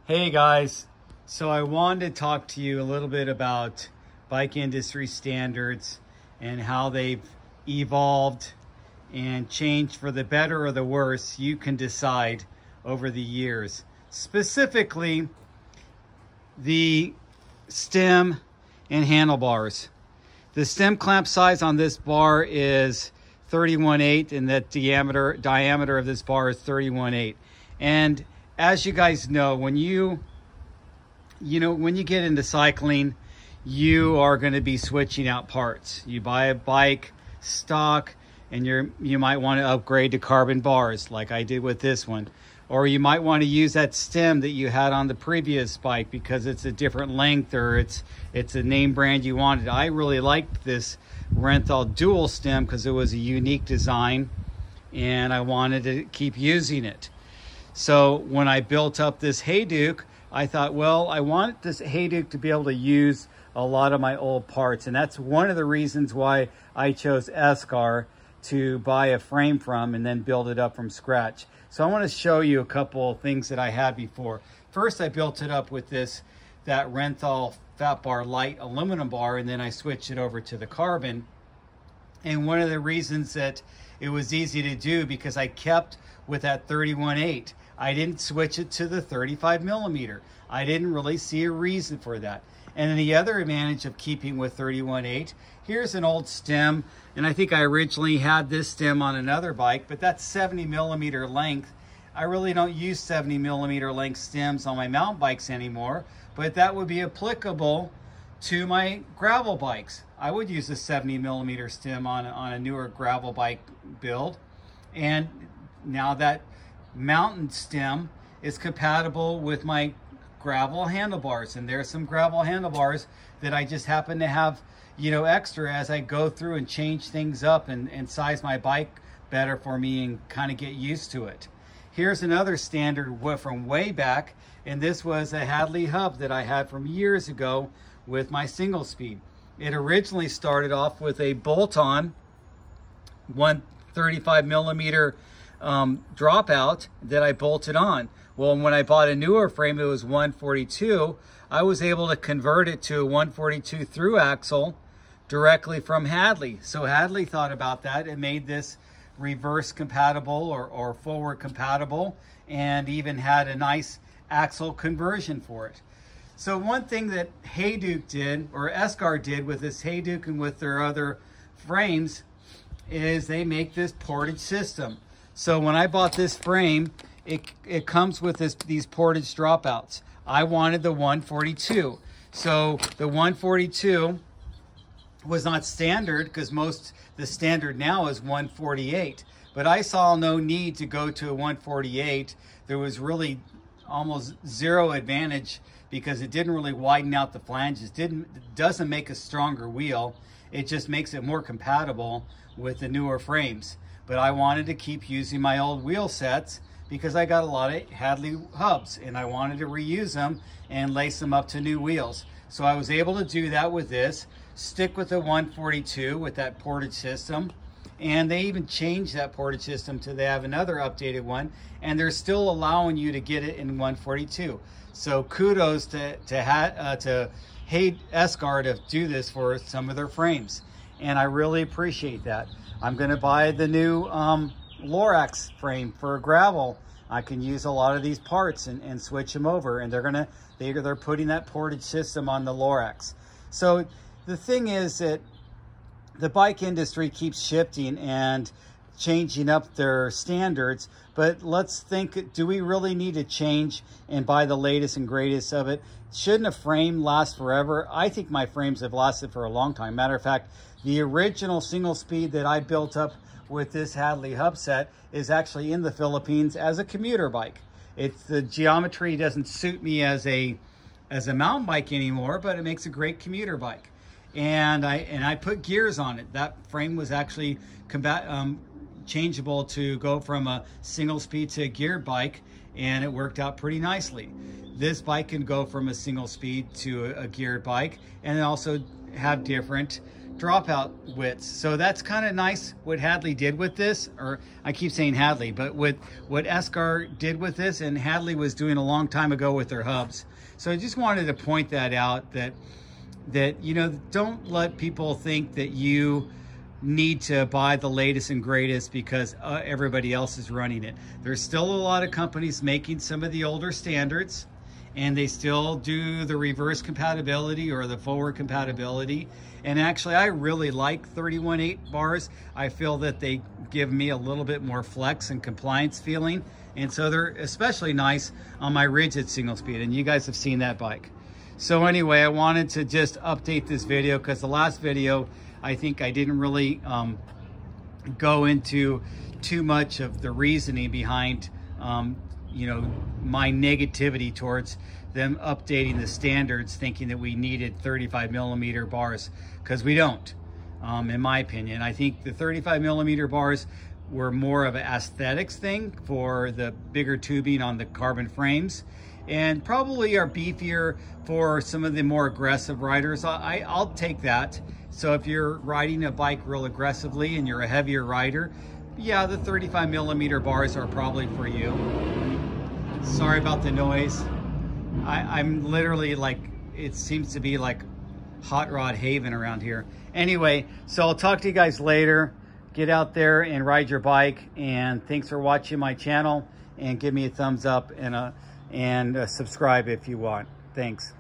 Hey guys, so I wanted to talk to you a little bit about bike industry standards and how they've evolved and changed for the better or the worse. You can decide over the years. Specifically, the stem and handlebars. The stem clamp size on this bar is 31/8 and the diameter of this bar is 31/8. And as you guys know, when you get into cycling, you are going to be switching out parts. You buy a bike stock and you might want to upgrade to carbon bars like I did with this one. Or you might want to use that stem that you had on the previous bike because it's a different length or it's a name brand you wanted. I really liked this Renthal dual stem because it was a unique design and I wanted to keep using it. So when I built up this Hayduke, I thought, well, I want this Hayduke to be able to use a lot of my old parts. And that's one of the reasons why I chose Esker to buy a frame from and then build it up from scratch. So I want to show you a couple of things that I had before. First, I built it up with that Renthal Fatbar Lite aluminum bar, and then I switched it over to the carbon. And one of the reasons that it was easy to do because I kept with that 31/8. I didn't switch it to the 35mm. I didn't really see a reason for that. And then the other advantage of keeping with 31/8, here's an old stem, and I think I originally had this stem on another bike, but that's 70mm length. I really don't use 70mm length stems on my mountain bikes anymore, but that would be applicable to my gravel bikes. I would use a 70mm stem on a newer gravel bike build. And now that mountain stem is compatible with my gravel handlebars, and there's some gravel handlebars that I just happen to have extra as I go through and change things up and size my bike better for me and kind of get used to it. Here's another standard from way back, and this was a Hadley Hub that I had from years ago with my single speed. It originally started off with a bolt-on 135mm dropout that I bolted on. Well, when I bought a newer frame, it was 142. I was able to convert it to a 142 through axle directly from Hadley. So Hadley thought about that and made this reverse compatible or forward compatible, and even had a nice axle conversion for it. So one thing that Hayduke did, or Esker did with this Hayduke and with their other frames, is they make this Portage System. So when I bought this frame, it comes with these Portage dropouts. I wanted the 142. So the 142 was not standard because the standard now is 148. But I saw no need to go to a 148. There was really almost zero advantage because it didn't really widen out the flanges. Doesn't make a stronger wheel. It just makes it more compatible with the newer frames. But I wanted to keep using my old wheel sets because I got a lot of Hadley Hubs and I wanted to reuse them and lace them up to new wheels. So I was able to do that with this, stick with the 142 with that Portage System. And they even changed that Portage System to they have another updated one, and they're still allowing you to get it in 142. So kudos to Esker to do this for some of their frames. And I really appreciate that. I'm going to buy the new Lorax frame for gravel. I can use a lot of these parts and switch them over, and they're putting that Portage System on the Lorax. So the thing is that the bike industry keeps shifting and changing up their standards, but let's think, do we really need to change and buy the latest and greatest of it? Shouldn't a frame last forever? I think my frames have lasted for a long time. Matter of fact, the original single speed that I built up with this Hadley Hub set is actually in the Philippines as a commuter bike. The geometry doesn't suit me as a mountain bike anymore, but it makes a great commuter bike. And I put gears on it. That frame was actually changeable to go from a single speed to a geared bike, and it worked out pretty nicely. This bike can go from a single speed to a geared bike, and also have different dropout widths. So that's kind of nice what Hadley did with this, or I keep saying Hadley, but with what Esker did with this, and Hadley was doing a long time ago with their hubs. So I just wanted to point that out, that you know, don't let people think that you need to buy the latest and greatest because everybody else is running it. There's still a lot of companies making some of the older standards, and they still do the reverse compatibility or the forward compatibility. And actually, I really like 31.8 bars. I feel that they give me a little bit more flex and compliance feeling. And so they're especially nice on my rigid single speed, and you guys have seen that bike. So anyway, I wanted to just update this video because the last video, I think I didn't really go into too much of the reasoning behind, you know, my negativity towards them updating the standards, thinking that we needed 35mm bars, because we don't, in my opinion. I think the 35mm bars were more of an aesthetics thing for the bigger tubing on the carbon frames, and probably are beefier for some of the more aggressive riders. I'll take that. So if you're riding a bike real aggressively and you're a heavier rider, yeah, the 35mm bars are probably for you. Sorry about the noise. I'm literally like, it seems to be like hot rod haven around here. Anyway, so I'll talk to you guys later. Get out there and ride your bike, and thanks for watching my channel, and give me a thumbs up and subscribe if you want. Thanks.